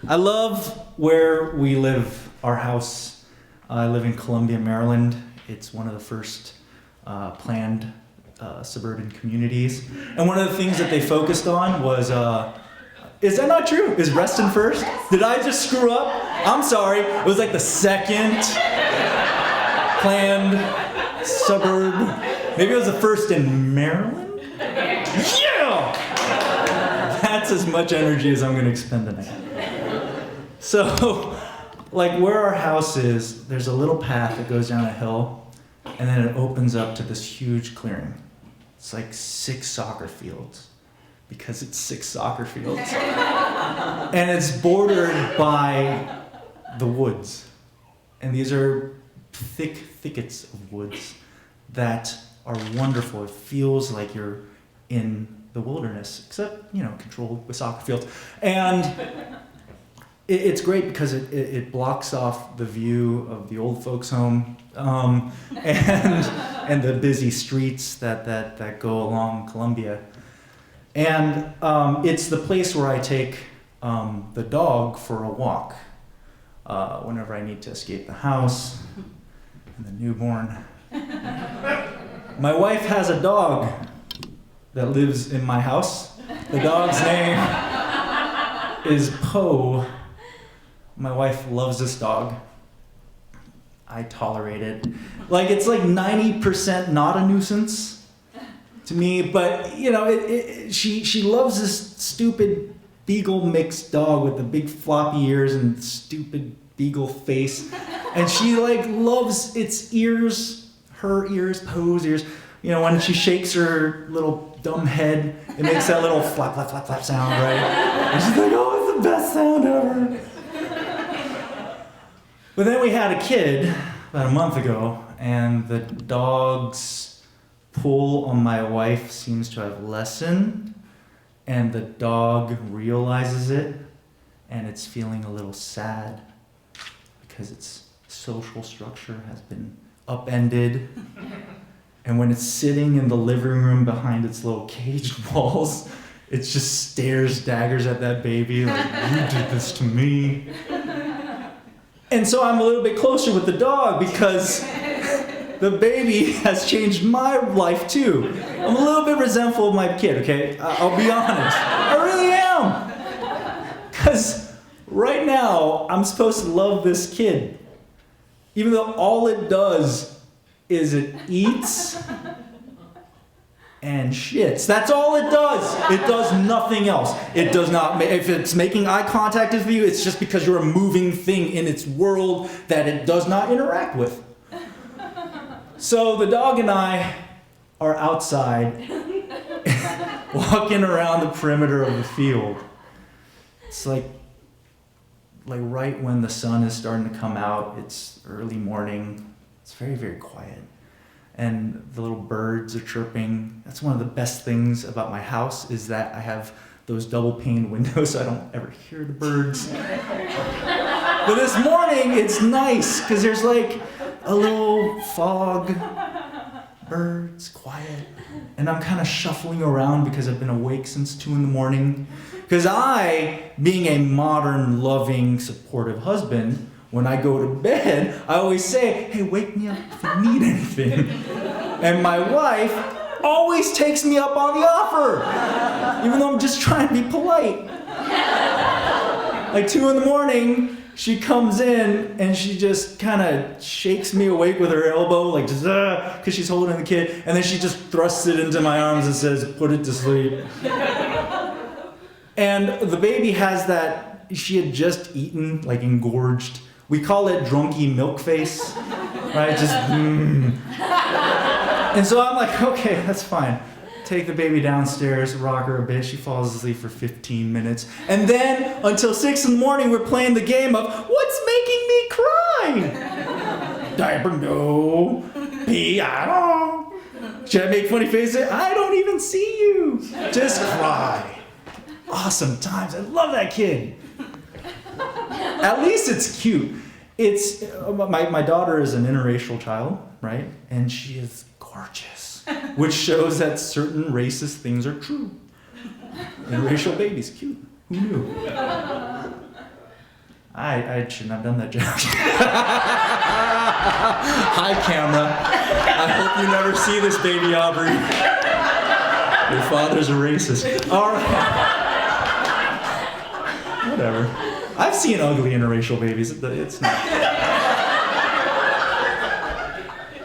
I love where we live, our house. I live in Columbia, Maryland. It's one of the first planned suburban communities. And one of the things that they focused on was, is that not true? Is Reston first? Did I just screw up? I'm sorry. It was like the second planned suburb. Maybe it was the first in Maryland? Yeah! That's as much energy as I'm going to expend tonight. So, like where our house is, there's a little path that goes down a hill, and then it opens up to this huge clearing. It's like 6 soccer fields, because it's 6 soccer fields. And it's bordered by the woods. And these are thick thickets of woods that are wonderful. It feels like you're in the wilderness, except, controlled with soccer fields. And it's great because it blocks off the view of the old folks' home and the busy streets that go along Columbia. And it's the place where I take the dog for a walk whenever I need to escape the house and the newborn. My wife has a dog that lives in my house. The dog's name is Poe. My wife loves this dog. I tolerate it. It's like 90% not a nuisance to me, but she loves this stupid beagle mixed dog with the big floppy ears and stupid beagle face. And she loves its ears, her ears, Poe's ears. When she shakes her little dumb head, it makes that little flap, flap, flap, flap sound, right? And she's like, oh, it's the best sound ever. But then we had a kid about a month ago, and the dog's pull on my wife seems to have lessened, and the dog realizes it, and it's feeling a little sad because its social structure has been upended. And when it's sitting in the living room behind its little caged walls, it just stares daggers at that baby like, you did this to me. And so I'm a little bit closer with the dog because the baby has changed my life too. I'm a little bit resentful of my kid, okay? I'll be honest. I really am. Because right now, I'm supposed to love this kid. Even though all it does is it eats and shits. That's all it does. It does nothing else. It does not, if it's making eye contact with you, it's just because you're a moving thing in its world that it does not interact with. So the dog and I are outside walking around the perimeter of the field. It's like right when the sun is starting to come out, it's early morning. It's very, very quiet. And the little birds are chirping. That's one of the best things about my house is that I have those double pane windows so I don't ever hear the birds. But this morning it's nice because there's a little fog, birds, quiet. And I'm kind of shuffling around because I've been awake since 2 a.m. Because I, being a modern, loving, supportive husband, when I go to bed, I always say, hey, wake me up if you need anything. And my wife always takes me up on the offer, even though I'm just trying to be polite. 2 a.m, she comes in and she just kind of shakes me awake with her elbow, because she's holding the kid, and then she just thrusts it into my arms and says, put it to sleep. And the baby has that, she had just eaten, engorged. We call it drunky milk face, right? Just, And so I'm like, okay, that's fine. Take the baby downstairs, rock her a bit. She falls asleep for 15 minutes. And then until 6 a.m, we're playing the game of what's making me cry? Diaper, no. Pee, I don't. Should I make funny faces? I don't even see you. Just cry. Awesome times. I love that kid. At least it's cute. It's my daughter is an interracial child, right? And she is gorgeous, which shows that certain racist things are true. Interracial babies, cute. Who knew? I shouldn't have done that joke. Hi, camera. I hope you never see this, baby Aubrey. Your father's a racist. All right. Whatever. I've seen ugly interracial babies. It's not.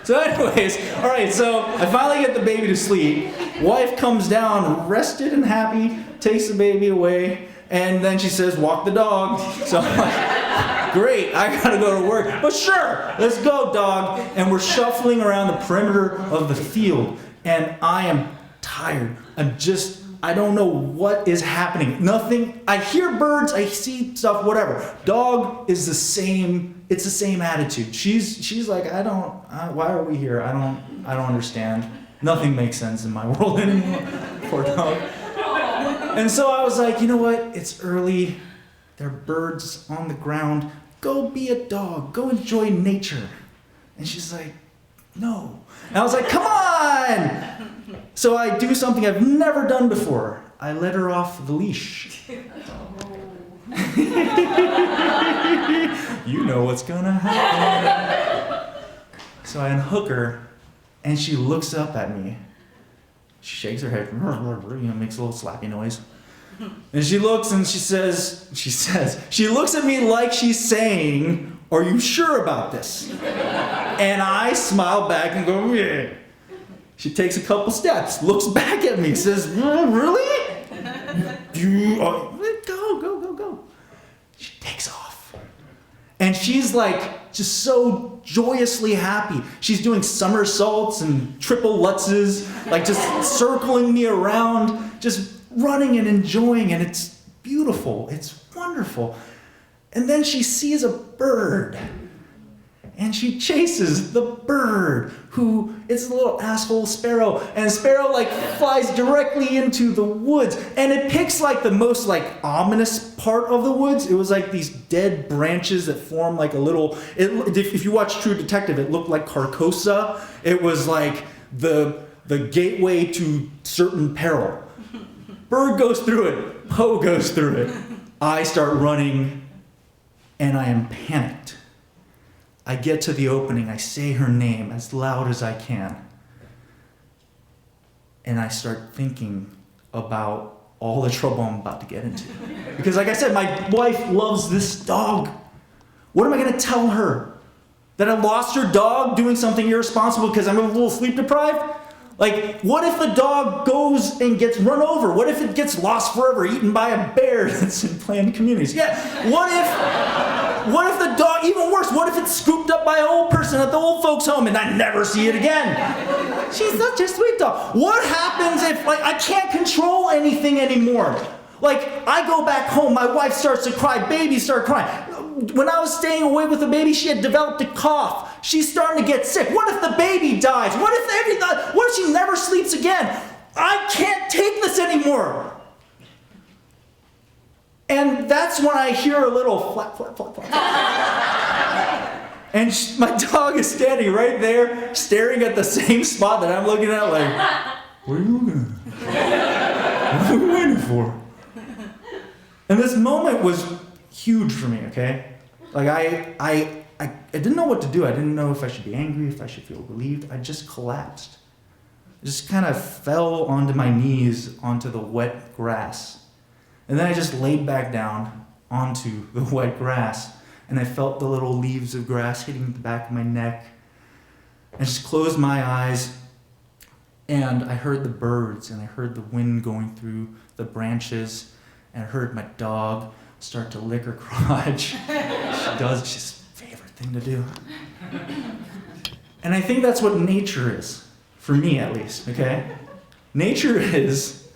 So anyways, all right, so I finally get the baby to sleep. Wife comes down, rested and happy, takes the baby away, and then she says, walk the dog. So I'm like, great, I gotta go to work. But sure, let's go, dog. And we're shuffling around the perimeter of the field, and I am tired. I don't know what is happening. Nothing, I hear birds, I see stuff, whatever. Dog is the same, it's the same attitude. She's like, why are we here? I don't understand. Nothing makes sense in my world anymore. Poor dog. And so I was like, you know what? It's early. There are birds on the ground. Go be a dog. Go enjoy nature. And she's like, no. And I was like, come on! So I do something I've never done before. I let her off the leash. You know what's gonna happen. So I unhook her, and she looks up at me. She shakes her head, makes a little slappy noise. And she looks and she looks at me like she's saying, are you sure about this? And I smile back and go, yeah. She takes a couple steps, looks back at me, says, really? Go. She takes off. And she's like, just so joyously happy. She's doing somersaults and triple lutzes, like just circling me around, just running and enjoying, and it's beautiful. It's wonderful. And then she sees a bird, and she chases the bird, who is a little asshole sparrow, and sparrow like flies directly into the woods, and it picks like the most like ominous part of the woods. It was like these dead branches that form like a little, if you watch True Detective, it looked like Carcosa. It was like the gateway to certain peril. Bird goes through it, Poe goes through it. I start running, and I am panicked. I get to the opening, I say her name as loud as I can. And I start thinking about all the trouble I'm about to get into. Because like I said, my wife loves this dog. What am I gonna tell her? That I lost her dog doing something irresponsible because I'm a little sleep deprived? Like, what if the dog goes and gets run over? What if it gets lost forever, eaten by a bear that's in planned communities? Yeah, what if the dog, even worse, what if it's scooped up by an old person at the old folks' home and I never see it again? She's such a sweet dog. What happens if, like, I can't control anything anymore? Like, I go back home, my wife starts to cry, babies start crying. When I was staying away with the baby, she had developed a cough. She's starting to get sick. What if the baby dies? What if she never sleeps again? I can't take this anymore. And that's when I hear a little flap, flap, flap, flap. And my dog is standing right there, staring at the same spot that I'm looking at, like, what are you looking at? What are you waiting for? And this moment was huge for me, okay? Like, I didn't know what to do. I didn't know if I should be angry, if I should feel relieved. I just collapsed. I just kind of fell onto my knees onto the wet grass. And then I just laid back down onto the wet grass, and I felt the little leaves of grass hitting the back of my neck. I just closed my eyes, and I heard the birds, and I heard the wind going through the branches, and I heard my dog start to lick her crotch. She does, it's just favorite thing to do. And I think that's what nature is, for me at least, okay? Nature is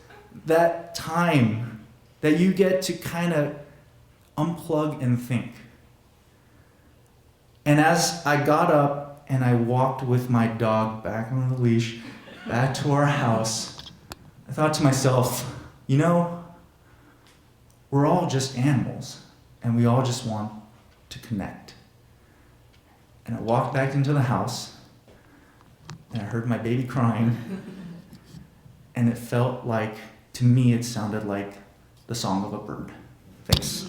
that time that you get to kind of unplug and think. And as I got up and I walked with my dog back on the leash, back to our house, I thought to myself, you know, we're all just animals, and we all just want to connect. And I walked back into the house, and I heard my baby crying, and it felt like, to me, it sounded like the song of a bird. Thanks.